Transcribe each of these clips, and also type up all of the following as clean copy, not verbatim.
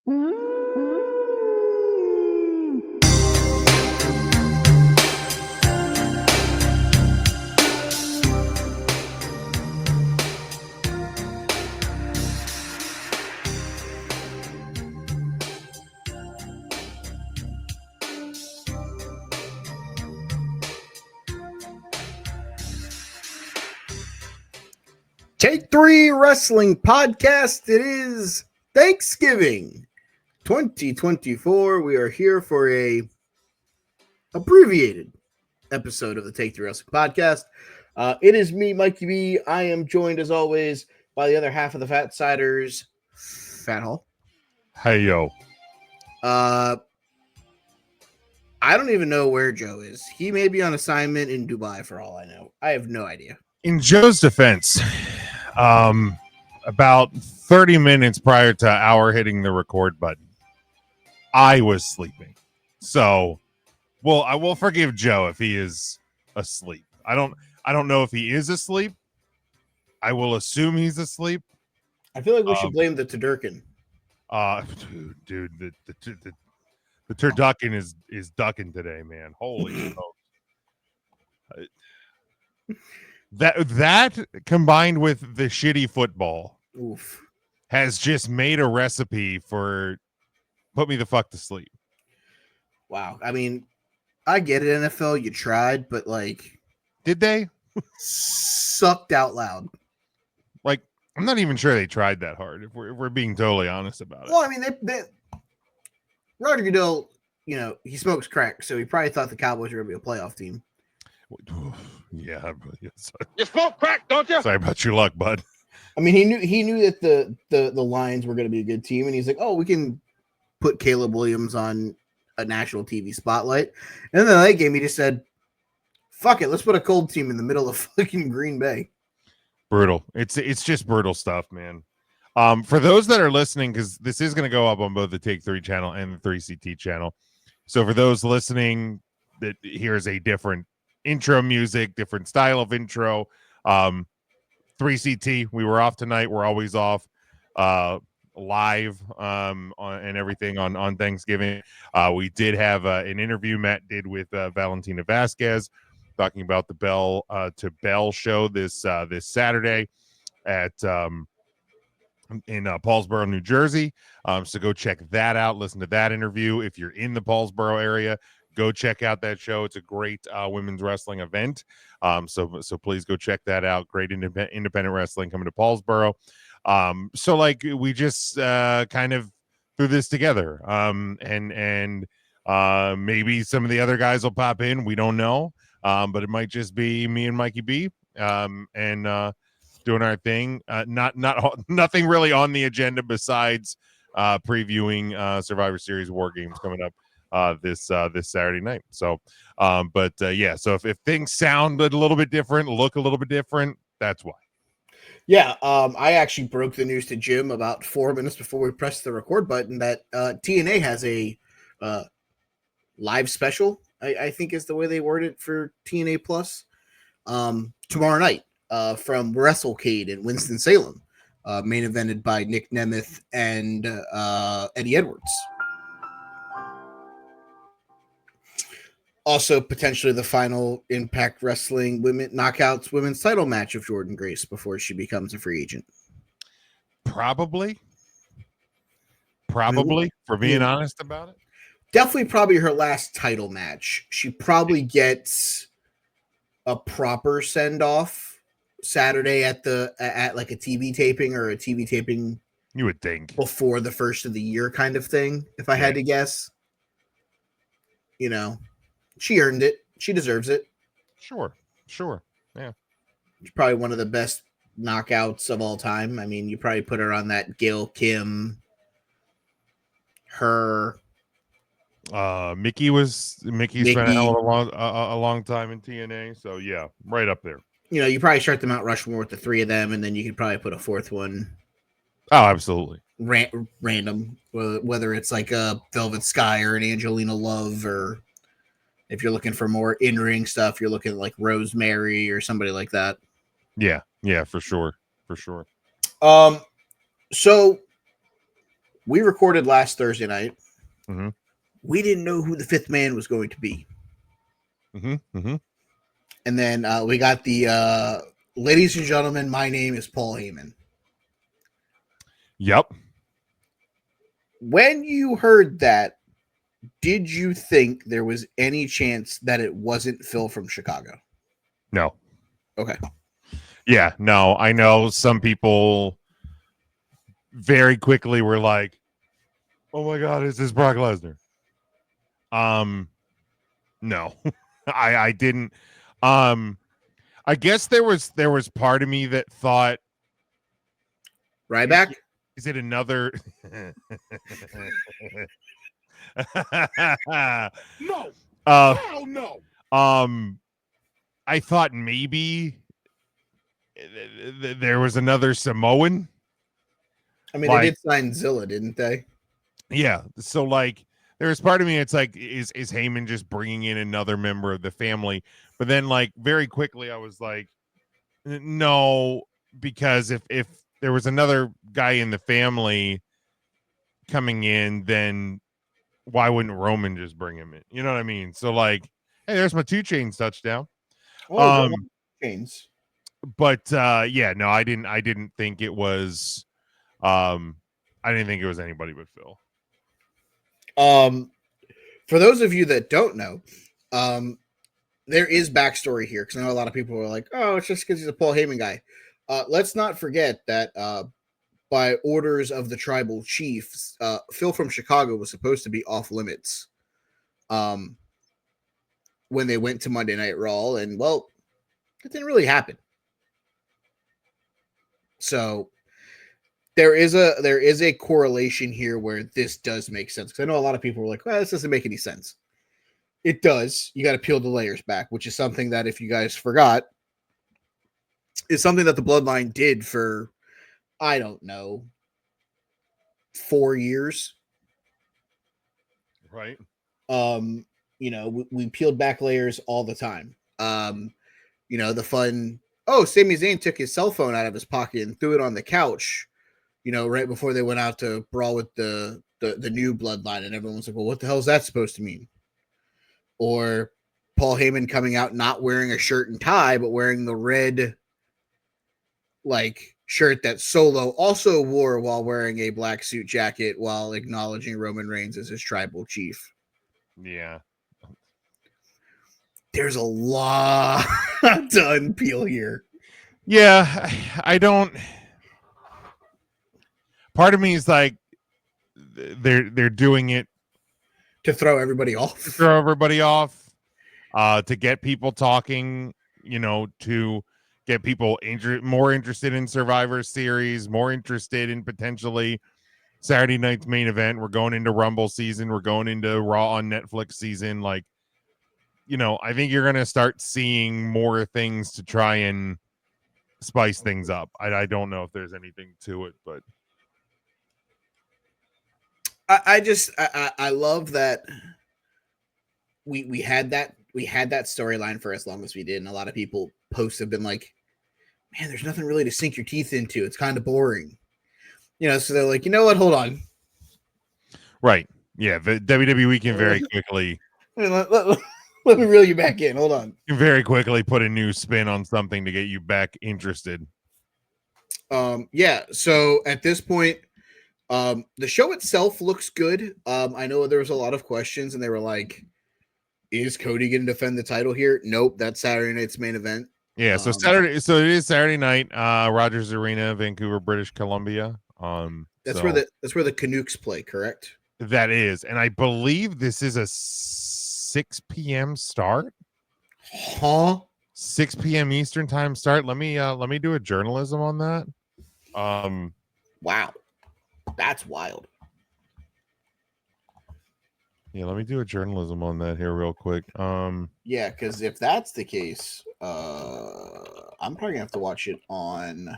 Take 3 Wrestling Podcast. It is Thanksgiving 2024. We are here for a abbreviated episode of the Take 3 Wrestling Podcast. It is me, Mikey B. I am joined as always by the other half of the Fat Siders, Fat Hall. Hey, yo. I don't even know where Joe is. He may be on assignment in Dubai for all I know. I have no idea. In Joe's defense, about 30 minutes prior to our hitting the record button, I was sleeping. So, well, I will forgive Joe if he is asleep. I don't know if he is asleep. I will assume he's asleep. I feel like we should blame the Tadurkin. Dude, the turducken is ducking today, man. Holy smokes. That combined with the shitty football has just made a recipe for put me the fuck to sleep. Wow. I mean, I get it, NFL, you tried, but like, did they? Sucked out loud. Like, I'm not even sure they tried that hard, if we're being totally honest about it. Well, I mean, they Roger Goodell, you know, he smokes crack, so he probably thought the Cowboys were going to be a playoff team. Yeah, you smoke crack, don't you? Sorry about your luck, bud. I mean, he knew that the Lions were going to be a good team, and he's like, oh, we can put Caleb Williams on a national TV spotlight. And then that game, he just said, fuck it, let's put a cold team in the middle of fucking Green Bay. Brutal. It's just brutal stuff, man. For those that are listening, because this is going to go up on both the Take 3 channel and the 3CT channel. So for those listening, that here's a different intro music, different style of intro. 3CT, we were off tonight. We're always off live and everything on Thanksgiving. We did have an interview Matt did with Valentina Vasquez talking about the Bell to Bell show this Saturday at in Paulsboro, New Jersey. So go check that out. Listen to that interview. If you're in the Paulsboro area, go check out that show. It's a great women's wrestling event. So please go check that out. Great independent wrestling coming to Paulsboro. So like we just kind of threw this together. And maybe some of the other guys will pop in. We don't know. But it might just be me and Mikey B. And doing our thing. Nothing really on the agenda besides previewing Survivor Series WarGames coming up this Saturday night. So yeah, so if things sound a little bit different, look a little bit different, that's why. Yeah, I actually broke the news to Jim about 4 minutes before we pressed the record button that TNA has a live special, I think is the way they word it for TNA Plus, tomorrow night from WrestleCade in Winston-Salem, main evented by Nick Nemeth and Eddie Edwards. Also, potentially the final Impact Wrestling Knockouts women's title match of Jordynne Grace before she becomes a free agent. Probably, for being honest about it. Definitely probably her last title match. She probably gets a proper send-off Saturday at like a TV taping or a TV taping. You would think before the first of the year kind of thing, if I had to guess. You know, she earned it. She deserves it. Sure. Yeah. She's probably one of the best knockouts of all time. I mean, you probably put her on that Gail Kim, her. Mickey's been out a long time in TNA, so yeah, right up there. You know, you probably start the Mount Rushmore with the 3 of them, and then you could probably put a 4th one. Oh, absolutely. Random, whether it's like a Velvet Sky or an Angelina Love, or if you're looking for more in-ring stuff, you're looking at like Rosemary or somebody like that. Yeah, for sure. So we recorded last Thursday night. Mm-hmm. We didn't know who the fifth man was going to be. Mm-hmm. Mm-hmm. And then we got the ladies and gentlemen, my name is Paul Heyman. Yep. When you heard that, did you think there was any chance that it wasn't Phil from Chicago? No. Okay. Yeah, no, I know some people very quickly were like, "Oh my God, is this Brock Lesnar?" No, I didn't. I guess there was part of me that thought, Ryback? is it another? No. Hell no. I thought maybe there was another Samoan. I mean, Like, they did sign Zilla, didn't they? yeah, so like there's part of me, it's like, is Heyman just bringing in another member of the family? But then like very quickly I was like, no, because if there was another guy in the family coming in, then why wouldn't Roman just bring him in? You know what I mean? So like, hey, there's my 2 Chainz touchdown. Oh, Chains. But yeah, no, I didn't think it was I didn't think it was anybody but Phil. For those of you that don't know, there is backstory here because I know a lot of people are like, "Oh, it's just because he's a Paul Heyman guy." Let's not forget that by orders of the tribal chiefs, Phil from Chicago was supposed to be off limits when they went to Monday Night Raw, and well, it didn't really happen. So there is a correlation here where this does make sense because I know a lot of people were like, "Well, this doesn't make any sense." It does. You got to peel the layers back, which is something that, if you guys forgot, is something that the Bloodline did for, I don't know, 4 years. Right. We peeled back layers all the time. The fun, oh, Sami Zayn took his cell phone out of his pocket and threw it on the couch, right before they went out to brawl with the new Bloodline, and everyone's like, well, what the hell is that supposed to mean? Or Paul Heyman coming out not wearing a shirt and tie, but wearing the red shirt that Solo also wore while wearing a black suit jacket while acknowledging Roman Reigns as his tribal chief. Yeah. There's a lot to unpeel here. Yeah, I don't. Part of me is like, they're doing it To throw everybody off. To get people talking, to get people more interested in Survivor Series, more interested in potentially Saturday night's main event. We're going into Rumble season. We're going into Raw on Netflix season. Like, I think you're going to start seeing more things to try and spice things up. I don't know if there's anything to it, but I love that we had that storyline for as long as we did, and a lot of people posts have been like, man, there's nothing really to sink your teeth into. It's kind of boring. So they're like, you know what? Hold on. Right. Yeah, the WWE can very quickly let me reel you back in. Hold on. Very quickly put a new spin on something to get you back interested. Yeah. So at this point, the show itself looks good. I know there was a lot of questions, and they were like, "Is Cody going to defend the title here?" Nope. That's Saturday night's main event. Yeah. So it is Saturday night. Rogers Arena, Vancouver, British Columbia. That's where the Canucks play, correct? That is, and I believe this is a 6 p.m. start. Huh? 6 p.m. Eastern time start. Let me do a journalism on that. Wow, that's wild. Yeah, let me do a journalism on that here real quick. Yeah, because if that's the case, I'm probably gonna have to watch it on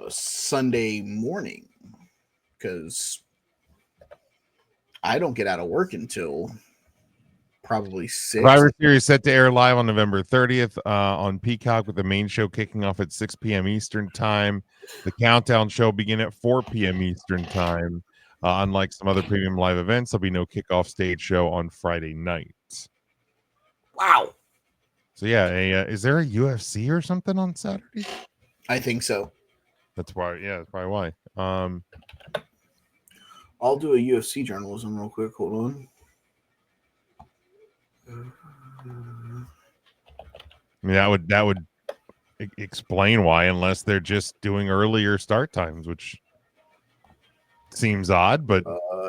Sunday morning because I don't get out of work until probably 6. Survivor Series set to air live on November 30th on Peacock, with the main show kicking off at 6 p.m. Eastern time. The countdown show begin at 4 p.m. Eastern time. Unlike some other premium live events, there'll be no kickoff stage show on Friday night. Wow. So yeah, is there a UFC or something on Saturday? I think so. That's probably why. I'll do a UFC journalism real quick. Hold on. I mean, that would explain why, unless they're just doing earlier start times, which seems odd. But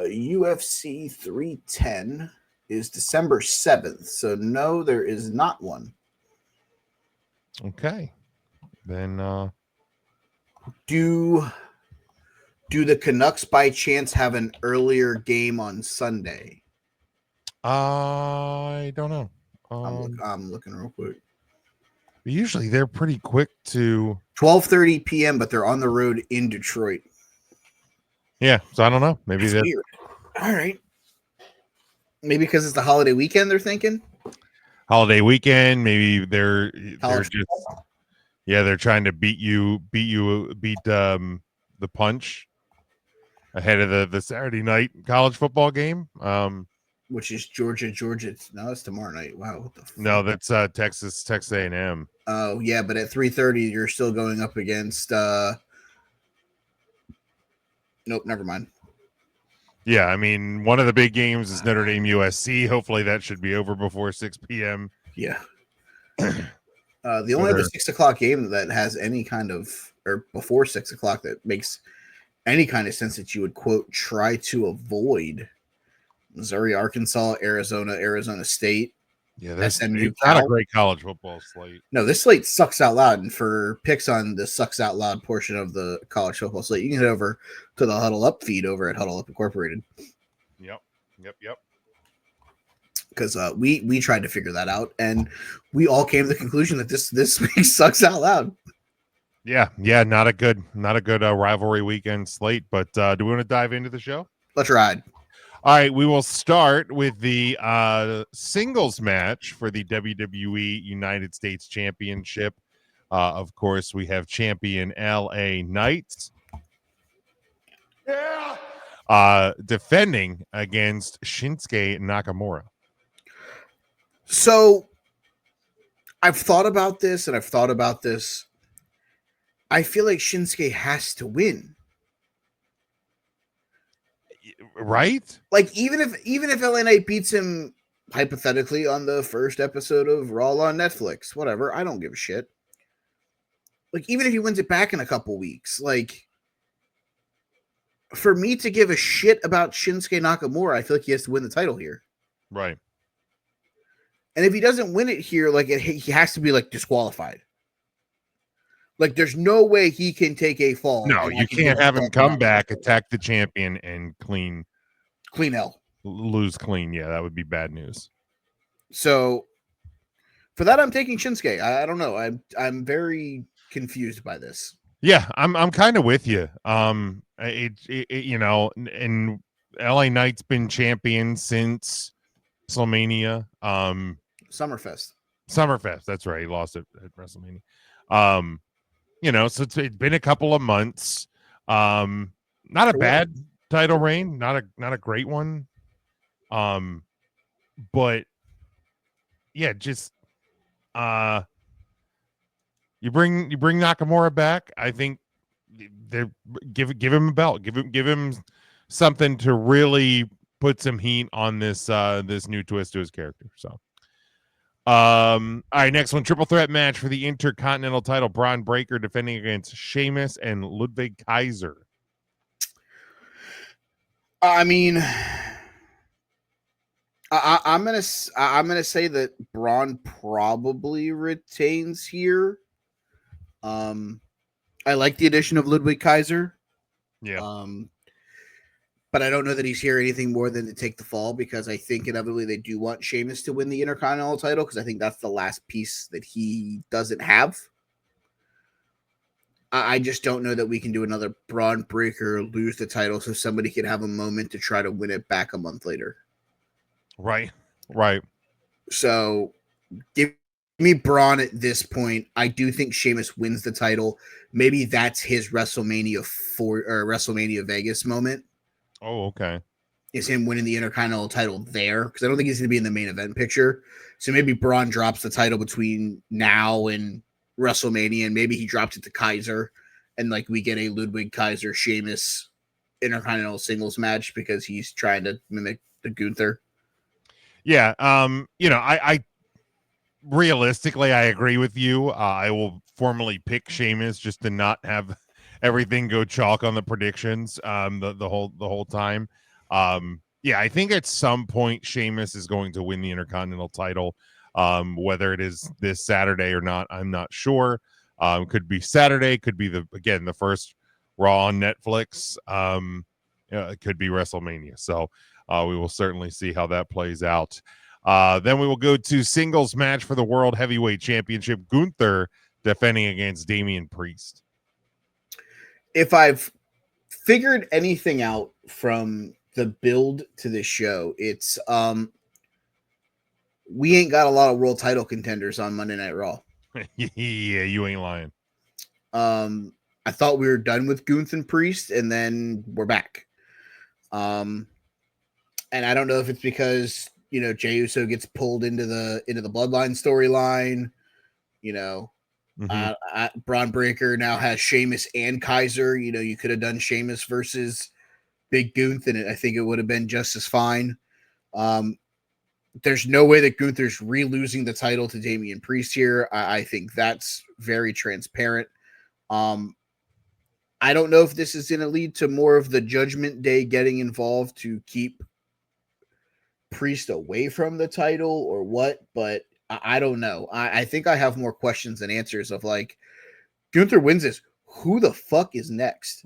UFC 310 is December 7th, so no, there is not one. okay, then Do the Canucks by chance have an earlier game on Sunday? I don't know. I'm looking real quick. Usually they're pretty quick to 12:30 p.m., but they're on the road in Detroit. Yeah, so I don't know. Maybe That's they're weird. All right. Maybe because it's the holiday weekend, they're thinking. holiday weekend. Maybe they're College just they're trying to beat the punch ahead of the Saturday night college football game. Which is Georgia. No, it's tomorrow night. Wow, what the fuck? No, that's Texas A&M. Oh yeah, but at 3:30 you're still going up against nope, never mind. Yeah, I mean, one of the big games is Notre Dame USC. Hopefully that should be over before 6 p.m. Yeah. The only other 6 o'clock game that has any kind of, or before 6 o'clock, that makes any kind of sense that you would, quote, try to avoid: Missouri, Arkansas, Arizona State. Yeah, that's SMU. not a great college football slate. No, this slate sucks out loud. And for picks on the sucks out loud portion of the college football slate, you can head over to the Huddle Up feed over at Huddle Up Incorporated. Yep. Because we tried to figure that out, and we all came to the conclusion that this week sucks out loud. Yeah, not a good rivalry weekend slate. But do we want to dive into the show? Let's ride. All right, we will start with the singles match for the WWE United States Championship. Of course, we have champion LA Knight. Yeah. Defending against Shinsuke Nakamura. So I've thought about this. I feel like Shinsuke has to win. Right? Like even if LA Knight beats him hypothetically on the first episode of Raw on Netflix, whatever, I don't give a shit. Like even if he wins it back in a couple weeks, like for me to give a shit about Shinsuke Nakamura, I feel like he has to win the title here. Right. And if he doesn't win it here, like he has to be like disqualified. Like there's no way he can take a fall. No, you can't have him come back, attack the champion, and clean L. Lose clean. Yeah, that would be bad news. So for that, I'm taking Shinsuke. I don't know. I'm very confused by this. Yeah, I'm kind of with you. You know, and LA Knight's been champion since WrestleMania. Summerfest. That's right. He lost it at WrestleMania. You know, so it's been a couple of months. Not a bad title reign, not a great one. But yeah, just you bring Nakamura back. I think they give him a belt. Give him something to really put some heat on this new twist to his character. So all right, next one, triple threat match for the Intercontinental title. Braun Breaker defending against Sheamus and Ludwig Kaiser. I mean, I'm gonna say that Braun probably retains here. I like the addition of Ludwig Kaiser. Yeah. But I don't know that he's here anything more than to take the fall, because I think inevitably they do want Sheamus to win the Intercontinental title, because I think that's the last piece that he doesn't have. I just don't know that we can do another Braun Breaker lose the title so somebody can have a moment to try to win it back a month later. Right. So give me Braun at this point. I do think Sheamus wins the title. Maybe that's his WrestleMania 4 or WrestleMania Vegas moment. Oh, okay. Is him winning the Intercontinental title there, because I don't think he's going to be in the main event picture. So maybe Braun drops the title between now and WrestleMania, and maybe he drops it to Kaiser, and like we get a Ludwig Kaiser Sheamus Intercontinental singles match because he's trying to mimic the Gunther. Yeah. I realistically, I agree with you. I will formally pick Sheamus just to not have everything go chalk on the predictions. The whole time. Yeah, I think at some point Sheamus is going to win the Intercontinental title. Whether it is this Saturday or not, I'm not sure. Could be Saturday. Could be the first Raw on Netflix. It could be WrestleMania. So we will certainly see how that plays out. Then we will go to singles match for the World Heavyweight Championship. Gunther defending against Damian Priest. If I've figured anything out from the build to this show, it's we ain't got a lot of world title contenders on Monday Night Raw. Yeah, you ain't lying. I thought we were done with Gunther and Priest, and then we're back. And I don't know if it's because Jey Uso gets pulled into the Bloodline storyline. Braun Breaker now has Sheamus and Kaiser. You could have done Sheamus versus Big Gunther, and I think it would have been just as fine. There's no way that Gunther's re-losing the title to Damian Priest here. I think that's very transparent. I don't know if this is going to lead to more of the Judgment Day getting involved to keep Priest away from the title or what, but I don't know. I think I have more questions than answers of like, Gunther wins this. Who the fuck is next?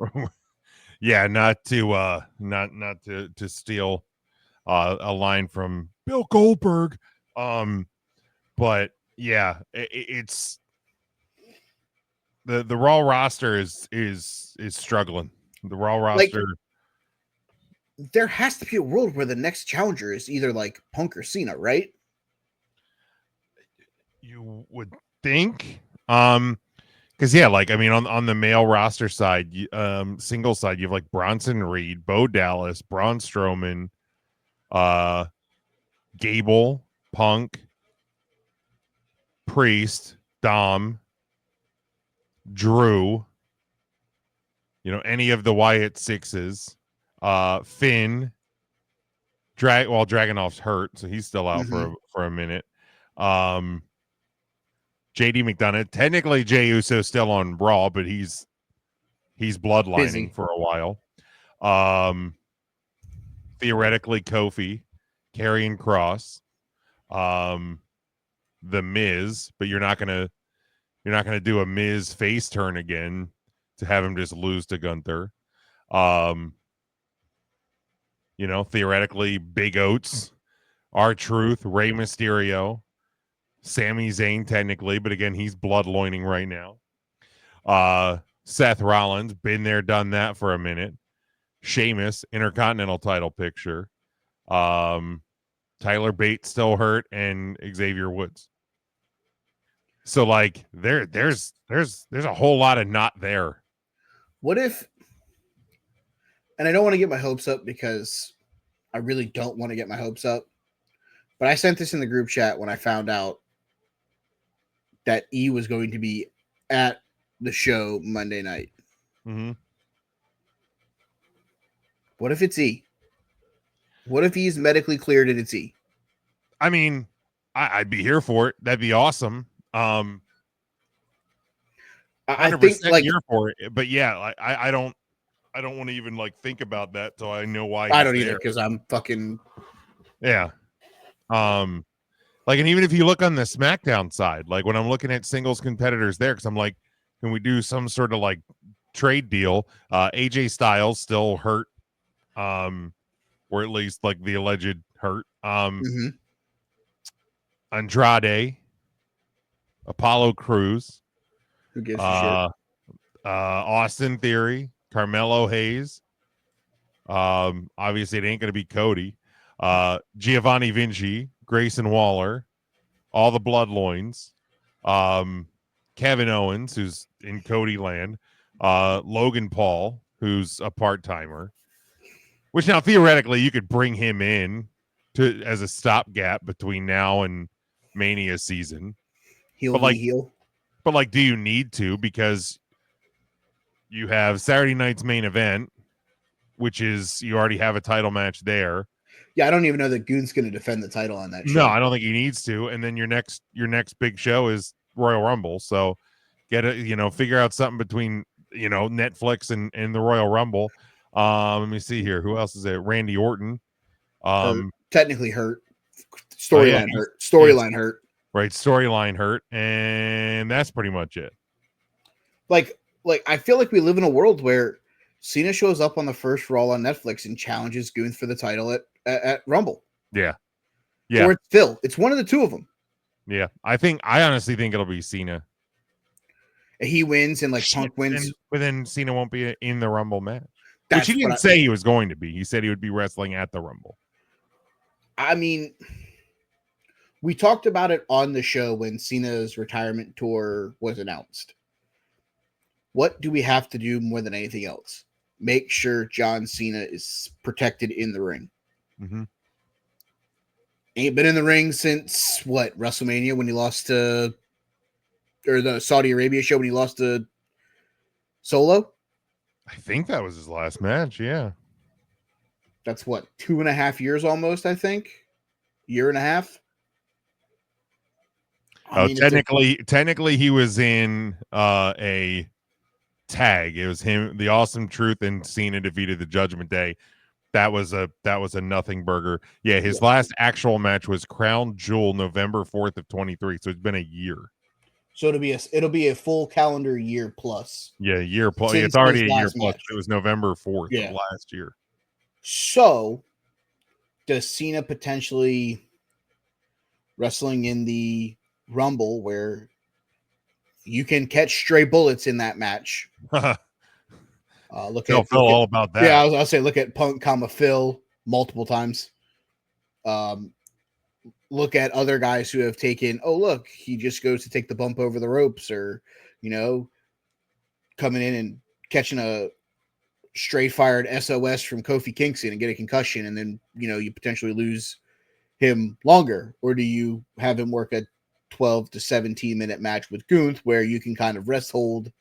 Yeah, not to steal a line from Bill Goldberg. But yeah, it's the Raw roster is struggling. The Raw roster. There has to be a world where the next challenger is either like Punk or Cena, right? You would think. Because yeah, like I mean, on the male roster side, single side, you have like Bronson Reed, Bo Dallas, Braun Strowman, Gable, Punk, Priest, Dom, Drew. Any of the Wyatt Sixes, Finn, Dragunov's hurt, so he's still out for a minute. JD McDonough, technically Jey Uso still on Raw, but he's bloodlining Busy for a while. Theoretically Kofi, Karrion Kross, The Miz, but you're not gonna do a Miz face turn again to have him just lose to Gunther. Theoretically Big Oats, R-Truth, Rey Mysterio, Sami Zayn technically, but again, he's bloodlining right now. Seth Rollins, been there, done that for a minute. Sheamus, Intercontinental title picture. Tyler Bates still hurt, and Xavier Woods. So like there's a whole lot of not there. What if, and I don't want to get my hopes up because I really don't want to get my hopes up, but I sent this in the group chat when I found out that E was going to be at the show Monday night. Mm-hmm. What if it's E? What if he's medically cleared and it's E? I mean, I'd be here for it. That'd be awesome. I think like here for it, but yeah, I don't want to even like think about that till I know why. I don't either because I'm fucking yeah. Like, and even if you look on the SmackDown side, like when I'm looking at singles competitors there, because I'm like, can we do some sort of like trade deal? AJ Styles still hurt, or at least like the alleged hurt. Andrade, Apollo Crews, who gives a shit? Austin Theory, Carmelo Hayes. Obviously it ain't going to be Cody. Giovanni Vinci, Grayson Waller, all the bloodloins, Kevin Owens, who's in Cody land, Logan Paul, who's a part-timer, which now theoretically you could bring him in to as a stopgap between now and Mania season. Heel But like, heel. but like, do you need to? Because you have Saturday night's main event, which is you already have a title match there. Yeah, I don't even know that Goon's going to defend the title on that show. No, I don't think he needs to. And then your next big show is Royal Rumble. So figure out something between Netflix and the Royal Rumble. Let me see here. Who else is there? Randy Orton. Technically hurt. Storyline hurt. Storyline hurt. Right, storyline hurt, and that's pretty much it. Like I feel like we live in a world where Cena shows up on the first Raw on Netflix and challenges Goon for the title at Rumble. Yeah. Or it's Phil. It's one of the two of them. Yeah. I honestly think it'll be Cena. He wins and Punk wins. But then Cena won't be in the Rumble match. That's which he didn't say he was going to be. He said he would be wrestling at the Rumble. I mean, we talked about it on the show when Cena's retirement tour was announced. What do we have to do more than anything else? Make sure John Cena is protected in the ring. Mm-hmm. Ain't been in the ring since WrestleMania when he lost to, or the Saudi Arabia show when he lost to Solo. I think that was his last match. Yeah. That's 2.5 years almost, I think. Year and a half. Technically he was in a tag. It was him, the Awesome Truth, and Cena defeated the Judgment Day. That was a nothing burger. Yeah, his last actual match was Crown Jewel November 4th of 23. So it's been a year. So it'll be a full calendar year plus. Yeah, year plus. It's already a year plus. It was November 4th of last year. So does Cena potentially wrestling in the Rumble where you can catch stray bullets in that match? Phil all about that. Yeah, I'll say look at Punk, Phil multiple times. Look at other guys who have taken. Oh, look, he just goes to take the bump over the ropes, or coming in and catching a straight fired SOS from Kofi Kingston and get a concussion, and then you potentially lose him longer. Or do you have him work a 12 to 17 minute match with Gunther where you can kind of rest hold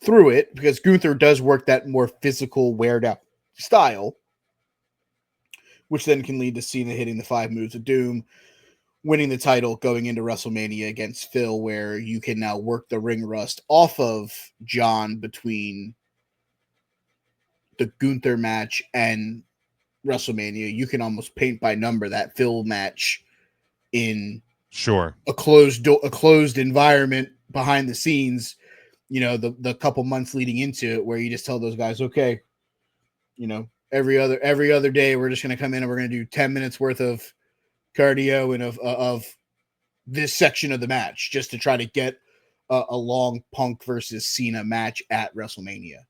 through it, because Gunther does work that more physical wear down style, which then can lead to Cena hitting the 5 moves of doom, winning the title, going into WrestleMania against Phil, where you can now work the ring rust off of John between the Gunther match and WrestleMania. You can almost paint by number that Phil match in a closed environment behind the scenes, the couple months leading into it, where you just tell those guys, okay, every other day we're just going to come in and we're going to do 10 minutes worth of cardio and of this section of the match just to try to get a long Punk versus Cena match at WrestleMania.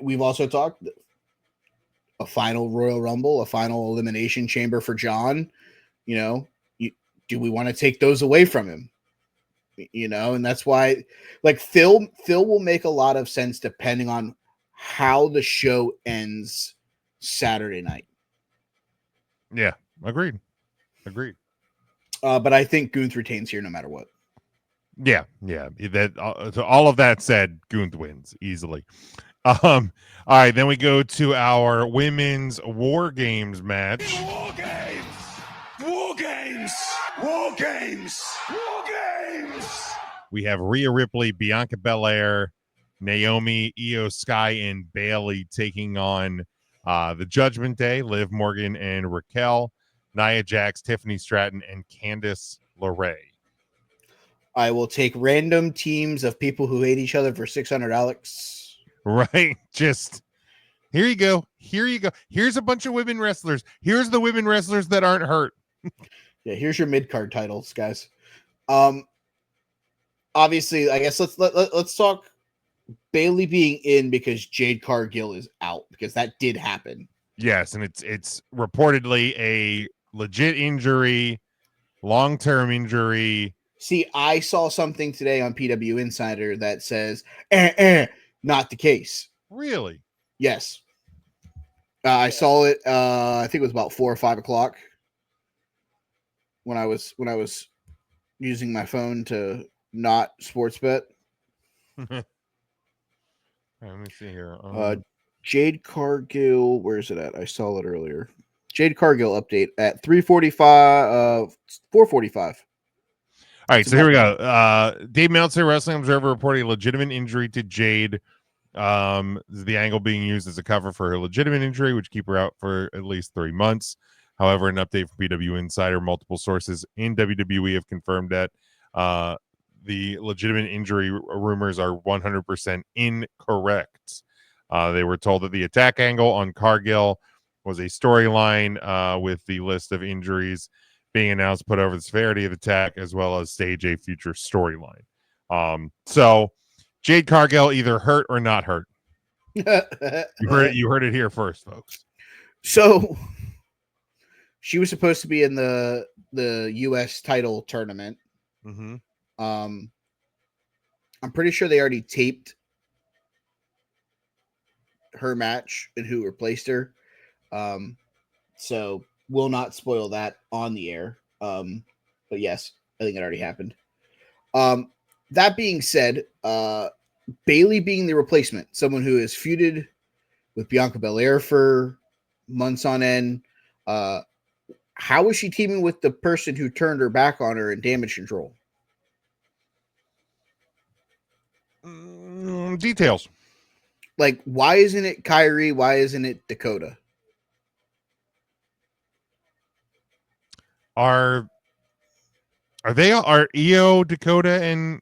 We've also talked a final Royal Rumble, a final Elimination Chamber for John. Do we want to take those away from him? And that's why, Phil will make a lot of sense depending on how the show ends Saturday night. Yeah, agreed. But I think Gunther retains here no matter what. Yeah. That so all of that said, Gunther wins easily. All right, then we go to our women's WarGames match. WarGames. We have Rhea Ripley, Bianca Belair, Naomi, Io Sky, and Bayley taking on the Judgment Day, Liv Morgan and Raquel, Nia Jax, Tiffany Stratton, and Candice LeRae. I will take random teams of people who hate each other for $600, Alex. Right. Just here you go. Here's a bunch of women wrestlers. Here's the women wrestlers that aren't hurt. Yeah, here's your mid-card titles, guys. Obviously, I guess let's talk Bayley being in because Jade Cargill is out, because that did happen. Yes, and it's reportedly a legit injury, long-term injury. See, I saw something today on PW Insider that says, not the case. Really? Yes. I saw it. I think it was about 4 or 5 o'clock when I was using my phone to not sports bet. Let me see here. Jade Cargill, where's it at? I saw it earlier. Jade Cargill update at 3:45, 4:45. All right, so here we go. Dave Meltzer, Wrestling Observer, reporting a legitimate injury to Jade. The angle being used as a cover for her legitimate injury, which keep her out for at least 3 months. However, an update from PW Insider, multiple sources in WWE have confirmed that the legitimate injury rumors are 100% incorrect. They were told that the attack angle on Cargill was a storyline with the list of injuries being announced, put over the severity of the attack, as well as stage a future storyline. So Jade Cargill either hurt or not hurt. You heard it here first, folks. So she was supposed to be in the US title tournament. Mm-hmm. I'm pretty sure they already taped her match and who replaced her. So will not spoil that on the air. But yes, I think it already happened. That being said, Bailey being the replacement, someone who has feuded with Bianca Belair for months on end. How is she teaming with the person who turned her back on her in Damage Control? Details. Like, why isn't it Kyrie? Why isn't it Dakota? Are EO, Dakota, and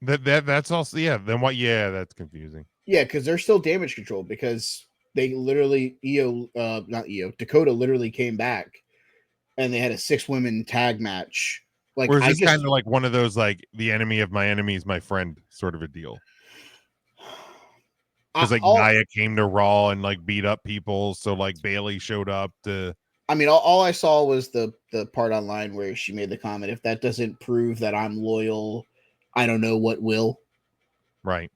that's also then what? Yeah, that's confusing. Yeah, because they're still Damage Control because they literally Dakota literally came back and they had a 6-women tag match. Like, Or is this kind of like one of those like the enemy of my enemy is my friend sort of a deal? Because like Nia came to Raw and like beat up people, so like Bailey showed up to. I mean, all I saw was the part online where she made the comment, if that doesn't prove that I'm loyal, I don't know what will. Right.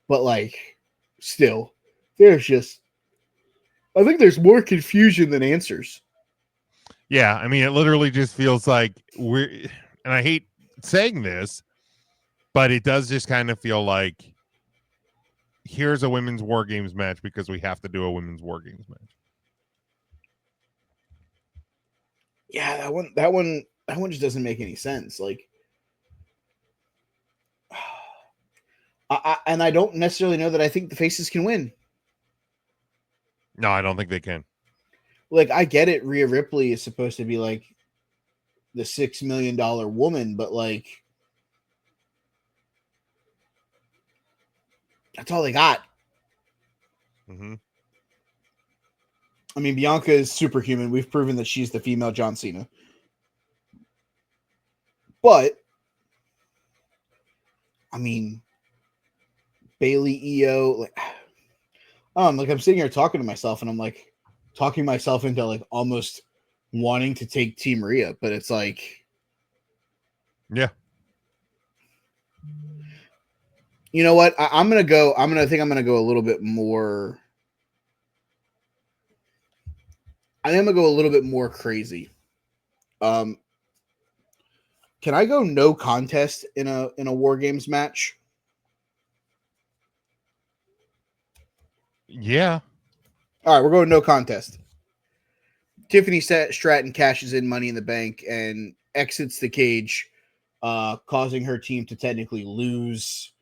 But like, still, I think there's more confusion than answers. Yeah, I mean, it literally just feels like and I hate saying this, but it does just kind of feel like here's a women's WarGames match because we have to do a women's WarGames match. Yeah, that one just doesn't make any sense. Like, and I don't necessarily know that I think the faces can win. No, I don't think they can. Like, I get it. Rhea Ripley is supposed to be like the $6 million woman, but like, that's all they got. Mm-hmm. I mean, Bianca is superhuman. We've proven that she's the female John Cena. But, I mean, Bailey, EO, like I'm sitting here talking to myself, and I'm like talking myself into like almost wanting to take Team Rhea, but it's like, yeah. You know what? I'm gonna go a little bit more. I think I'm gonna go a little bit more crazy. Can I go no contest in a WarGames match? Yeah. All right, we're going no contest. Tiffany Stratton cashes in Money in the Bank and exits the cage, causing her team to technically lose.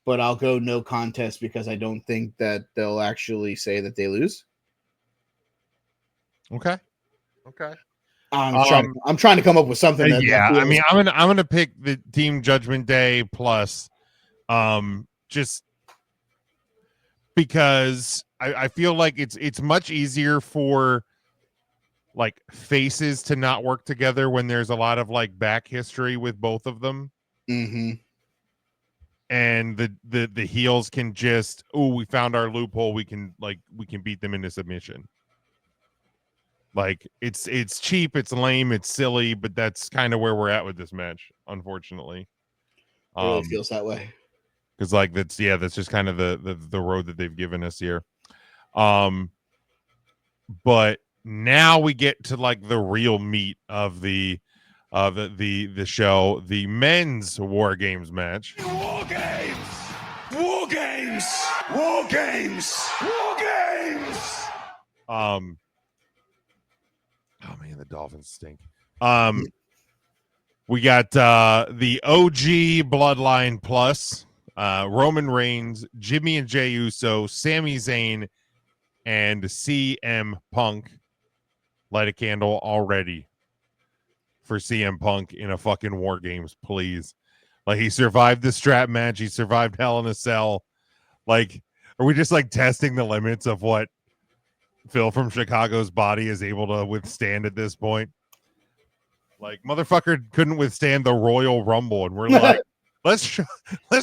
But I'll go no contest because I don't think that they'll actually say that they lose. Okay. I'm trying to come up with something. I mean, I'm gonna pick the Team Judgment Day plus, just because I feel like it's much easier for like faces to not work together when there's a lot of like back history with both of them. Mm-hmm. And the heels can just, we found our loophole, we can beat them into submission. Like it's cheap, it's lame, it's silly, but that's kind of where we're at with this match, unfortunately. It really feels that way. Because like that's just kind of the road that they've given us here. But now we get to like the real meat of the show, the men's War Games match. War Games! War Games! War Games! War Games! Oh man, the Dolphins stink. We got the OG Bloodline Plus, Roman Reigns, Jimmy and Jey Uso, Sami Zayn, and CM Punk. Light a candle already for CM Punk in a fucking War Games, please. Like, he survived the strap match. He survived Hell in a Cell. Like, are we just like testing the limits of what Phil from Chicago's body is able to withstand at this point? Like, motherfucker couldn't withstand the Royal Rumble, and we're like, let's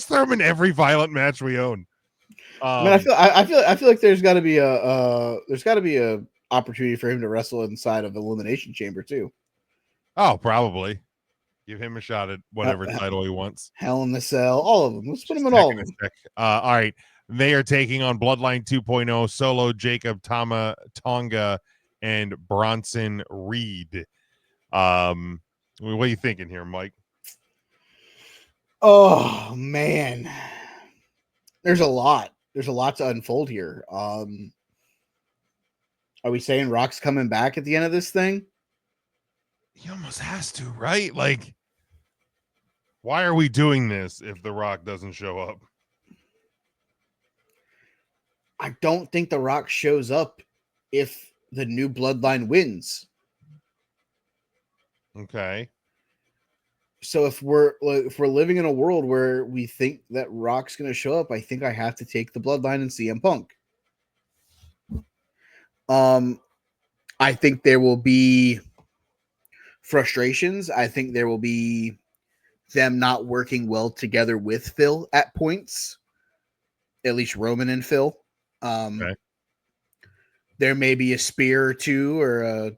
throw him in every violent match we own. I mean, I feel like there's got to be a opportunity for him to wrestle inside of Elimination Chamber too. Oh, probably. Give him a shot at whatever title he wants. Hell in the Cell, all of them. Let's put him in all of them. All right. They are taking on Bloodline 2.0, Solo, Jacob, Tonga, and Bronson Reed. What are you thinking here, Mike? Oh man, there's a lot to unfold here. Are we saying Rock's coming back at the end of this thing? He almost has to, right? Like, why are we doing this if The Rock doesn't show up? I don't think The Rock shows up if the new Bloodline wins. Okay. So if we're living in a world where we think that Rock's going to show up, I think I have to take the Bloodline and CM Punk. I think there will be frustrations. I think there will be them not working well together with Phil at points. At least Roman and Phil. Okay. There may be a spear or two, or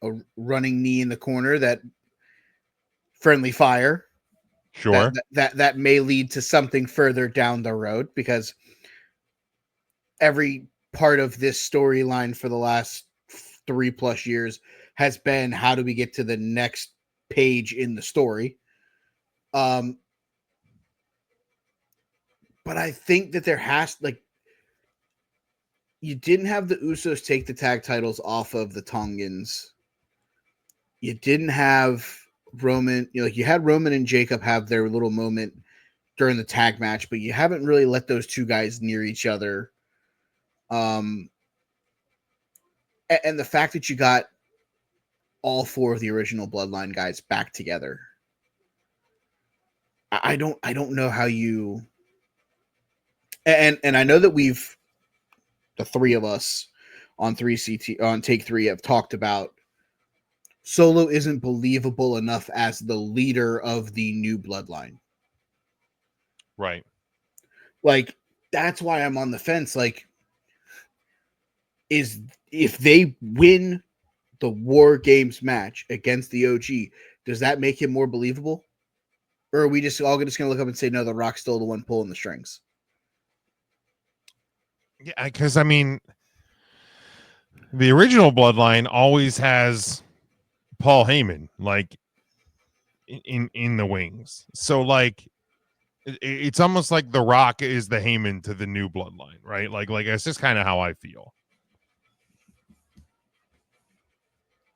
a running knee in the corner, that friendly fire. Sure. That may lead to something further down the road, because every part of this storyline for the last 3+ years has been, how do we get to the next page in the story? But I think that there has, like, you didn't have the Usos take the tag titles off of the Tongans. You didn't have Roman, you had Roman and Jacob have their little moment during the tag match, but you haven't really let those two guys near each other. And the fact that you got all 4 of the original Bloodline guys back together, I don't know how you. And I know that the 3 of us on Take 3 have talked about Solo isn't believable enough as the leader of the new Bloodline. Right. Like, that's why I'm on the fence. Like, if they win the War Games match against the OG, does that make him more believable? Or are we just all just going to look up and say, no, The Rock's still the one pulling the strings? Yeah, because I mean, the original Bloodline always has Paul Heyman, like, in the wings. So, like, it's almost like The Rock is the Heyman to the new Bloodline, right? Like that's just kind of how I feel.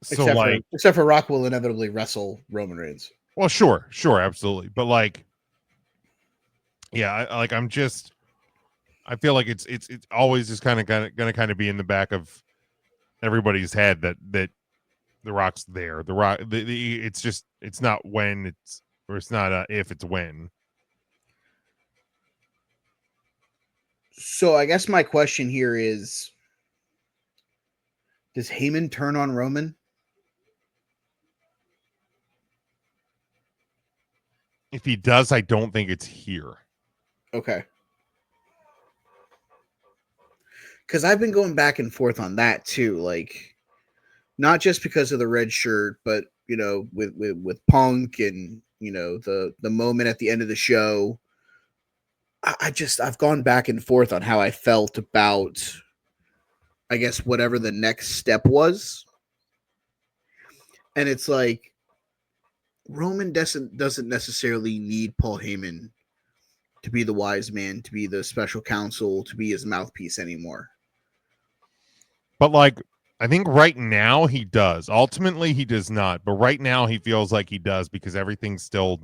So, except for Rock will inevitably wrestle Roman Reigns. Well, sure, absolutely, but like, yeah, I feel like it's always just kind of gonna be in the back of everybody's head that The Rock's there. The Rock, it's not when it's not if, it's when. So I guess my question here is, does Heyman turn on Roman? If he does, I don't think it's here. Okay. because I've been going back and forth on that too. Like, not just because of the red shirt, but with Punk and the moment at the end of the show. I've gone back and forth on how I felt about, I guess, whatever the next step was. And it's like Roman doesn't necessarily need Paul Heyman to be the wise man, to be the special counsel, to be his mouthpiece anymore. But like, I think right now he does. Ultimately, he does not. But right now he feels like he does because everything's still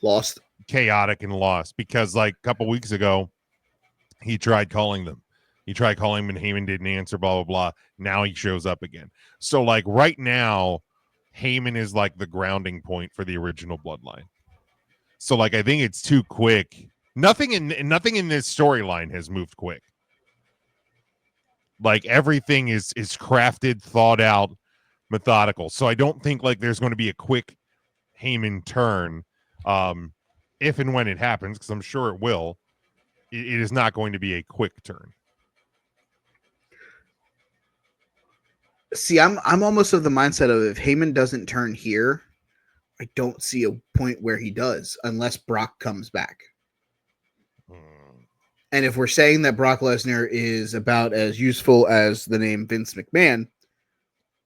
Lost. chaotic and lost. Because like a couple weeks ago, he tried calling them. He tried calling him and Heyman didn't answer, blah, blah, blah. Now he shows up again. So like right now, Heyman is like the grounding point for the original bloodline. So like I think it's too quick. Nothing in this storyline has moved quick. Like everything is crafted, thought out, methodical. So I don't think like there's going to be a quick Heyman turn. If and when it happens, because I'm sure it will, it is not going to be a quick turn. See, I'm almost of the mindset of if Heyman doesn't turn here, I don't see a point where he does unless Brock comes back. And if we're saying that Brock Lesnar is about as useful as the name Vince McMahon,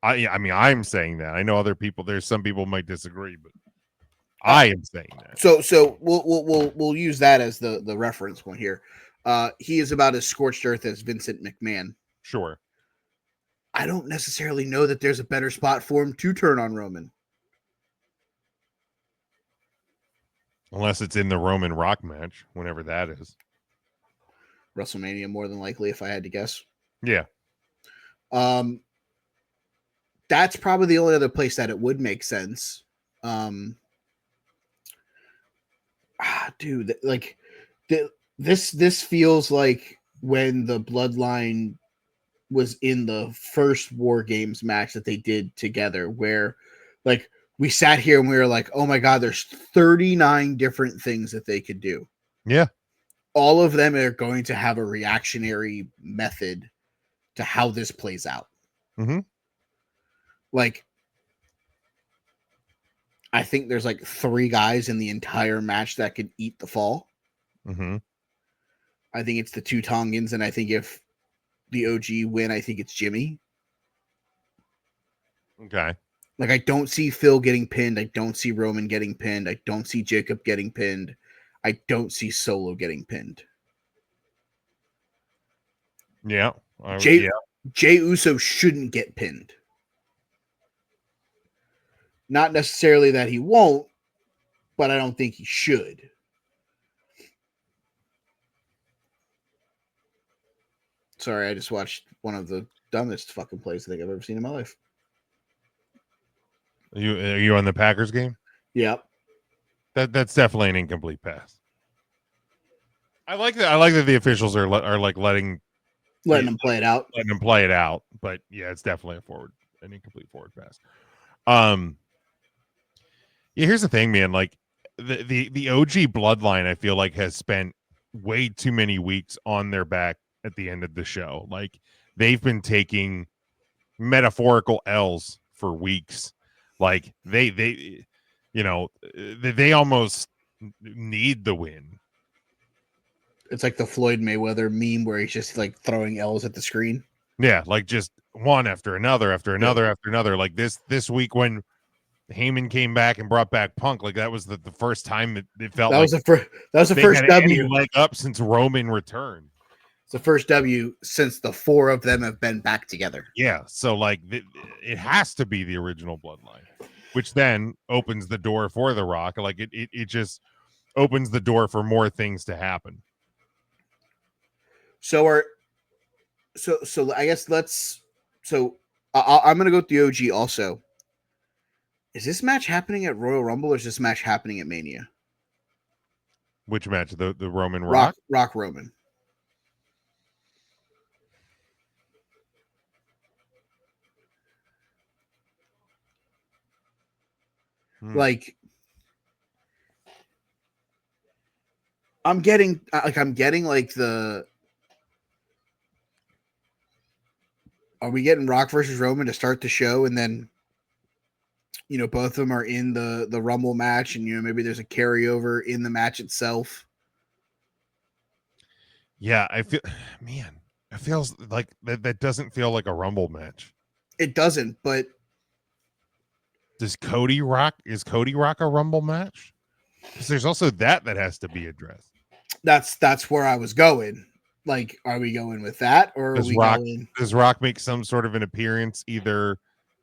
I mean, I'm saying that. I know other people. There's some people might disagree, but I am saying that. So we'll use that as the reference point here. He is about as scorched earth as Vincent McMahon. Sure. I don't necessarily know that there's a better spot for him to turn on Roman. Unless it's in the Roman Rock match, whenever that is. WrestleMania, more than likely, if I had to guess. Yeah. That's probably the only other place that it would make sense. Dude, like this feels like when the Bloodline was in the first WarGames match that they did together, where like we sat here and we were like, oh my God, there's 39 different things that they could do. Yeah. All of them are going to have a reactionary method to how this plays out. Mm-hmm. Like, I think there's like 3 guys in the entire match that could eat the fall. Mm-hmm. I think it's the 2 Tongans, and I think if the OG win, I think it's Jimmy. Okay. Like, I don't see Phil getting pinned. I don't see Roman getting pinned. I don't see Jacob getting pinned. I don't see Solo getting pinned. Yeah. Jay Uso shouldn't get pinned. Not necessarily that he won't, but I don't think he should. Sorry, I just watched one of the dumbest fucking plays I think I've ever seen in my life. Are you on the Packers game? Yep. That's definitely an incomplete pass. I like that. I like that the officials are like letting Them play it out. Letting them play it out. But yeah, it's definitely an incomplete forward pass. Yeah, here's the thing, man. Like the OG bloodline, I feel like has spent way too many weeks on their back at the end of the show. Like they've been taking metaphorical L's for weeks. Like they almost need the win. It's like the Floyd Mayweather meme where he's just like throwing L's at the screen. Yeah, like just one after another after another after another. Like this week when Heyman came back and brought back Punk, like that was the first time it felt that like was the first had W any leg up since Roman returned. It's the first W since the 4 of them have been back together. Yeah, so like it has to be the original bloodline, which then opens the door for The Rock. Like it just opens the door for more things to happen. So I guess I'm gonna go with the OG also. Is this match happening at Royal Rumble or is this match happening at Mania? Which match? The Roman Rock? Rock Roman. Like I'm getting like the Are we getting Rock versus Roman to start the show, and then both of them are in the Rumble match, and maybe there's a carryover in the match itself? Yeah, man, it feels like that doesn't feel like a Rumble match. It doesn't, but is Cody Rock a Rumble match? Because there's also that has to be addressed. That's where I was going. Like, are we going with that, or does Rock make some sort of an appearance either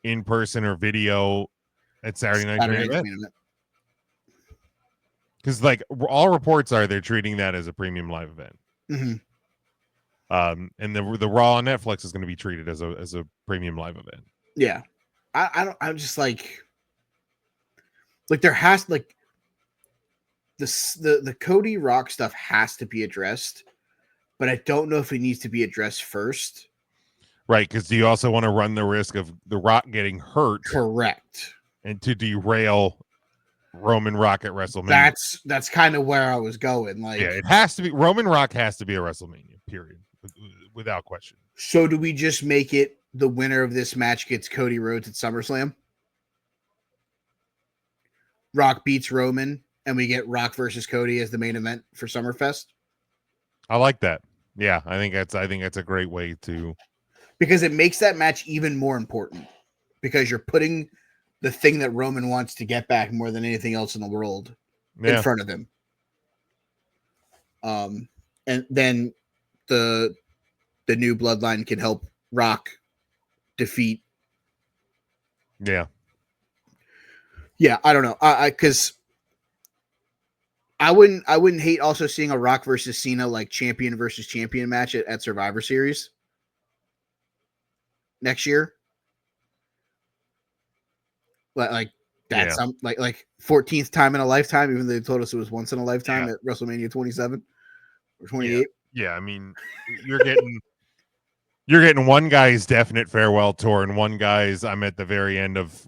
in person or video at Saturday Night's Main Event? Because like all reports are they're treating that as a premium live event. Mm-hmm. And the Raw on Netflix is going to be treated as a premium live event. Yeah, I'm just like there has the Cody Rock stuff has to be addressed, but I don't know if it needs to be addressed first. Right, because do you also want to run the risk of the Rock getting hurt? Correct. And to derail Roman Rock at WrestleMania. That's kind of where I was going. Like, yeah, it has to be. Roman Rock has to be a WrestleMania, period, without question. So do we just make it the winner of this match gets Cody Rhodes at SummerSlam? Rock beats Roman, and we get Rock versus Cody as the main event for Summerfest. I like that. Yeah, I think that's a great way to, because it makes that match even more important, because you're putting the thing that Roman wants to get back more than anything else in the world in front of him. And then the new bloodline can help Rock defeat. Yeah, I don't know. Because I wouldn't hate also seeing a Rock versus Cena like champion versus champion match at Survivor Series next year. Like that's like 14th time in a lifetime, even though they told us it was once in a lifetime at WrestleMania 27 or 28. Yeah, I mean, you're getting one guy's definite farewell tour and one guy's I'm at the very end of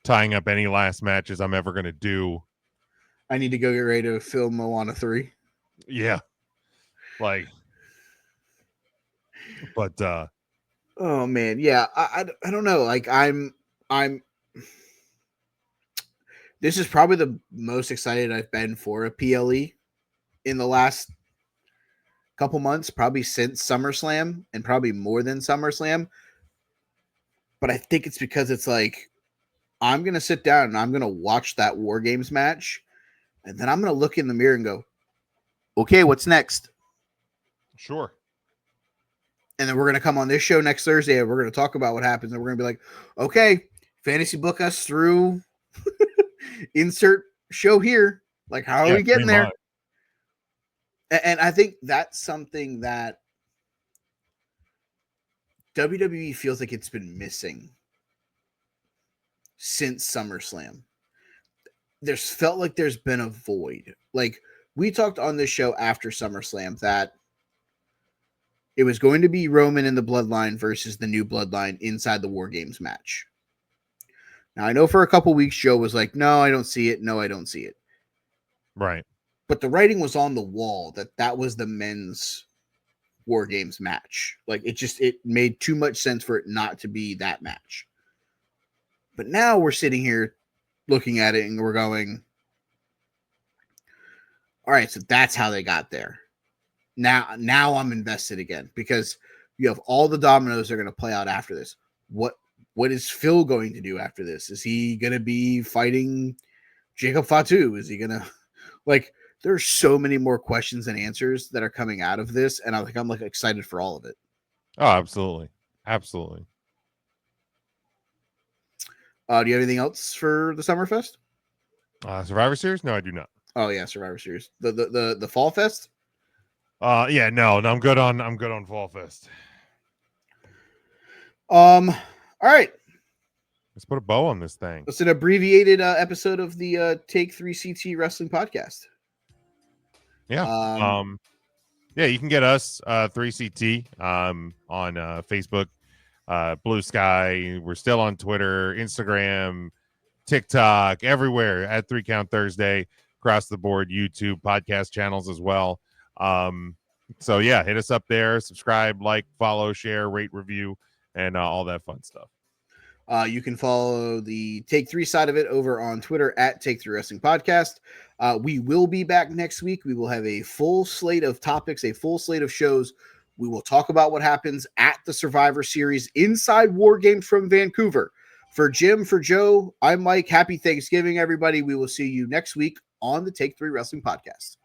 tying up any last matches I'm ever going to do. I need to go get ready to film Moana 3. Yeah. Like, but oh man, yeah, I don't know. Like I'm this is probably the most excited I've been for a PLE in the last couple months, probably since SummerSlam, and probably more than SummerSlam. But I think it's because it's like I'm gonna sit down and I'm gonna watch that WarGames match, and then I'm gonna look in the mirror and go, okay, what's next? Sure. And then we're gonna come on this show next Thursday and we're gonna talk about what happens, and we're gonna be like, okay, fantasy book us through insert show here. Like, how are we getting there? And I think that's something that WWE feels like it's been missing since SummerSlam. There's felt like there's been a void. Like, we talked on this show after SummerSlam that it was going to be Roman and the Bloodline versus the new Bloodline inside the WarGames match. Now, I know for a couple weeks, Joe was like, no, I don't see it. No, I don't see it. Right. But the writing was on the wall that was the men's WarGames match. Like, it made too much sense for it not to be that match. But now we're sitting here looking at it and we're going, all right, so that's how they got there. Now I'm invested again, because you have all the dominoes that are going to play out after this. What is Phil going to do after this? Is he going to be fighting Jacob Fatu? Is he going to, like, there's so many more questions and answers that are coming out of this, and I'm excited for all of it. Oh, absolutely. Absolutely. Do you have anything else for the Summerfest? Survivor Series? No, I do not. Oh yeah, Survivor Series. The Fall Fest? Yeah, no, I'm good on Fall Fest. All right. Let's put a bow on this thing. It's an abbreviated episode of the Take 3 CT Wrestling Podcast. Yeah. Yeah, you can get us 3CT on Facebook, Blue Sky. We're still on Twitter, Instagram, TikTok, everywhere at 3 Count Thursday, across the board, YouTube, podcast channels as well. So yeah, hit us up there, subscribe, like, follow, share, rate, review, and all that fun stuff. You can follow the Take 3 side of it over on Twitter at Take 3 Wrestling Podcast. We will be back next week. We will have a full slate of topics, a full slate of shows. We will talk about what happens at the Survivor Series inside WarGames from Vancouver. For Jim, for Joe, I'm Mike. Happy Thanksgiving, everybody. We will see you next week on the Take 3 Wrestling Podcast.